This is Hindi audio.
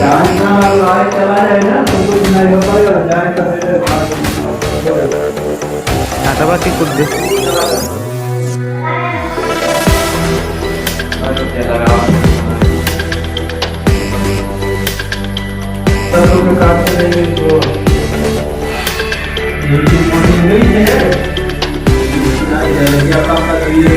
जाना लाइट चला जाए ना तो कुछ नहीं हो पाएगा जाए तो फिर आता बाकी कुछ दे में काटते रहेंगे तो यही मॉर्निंग नहीं है क्या काम कर रही है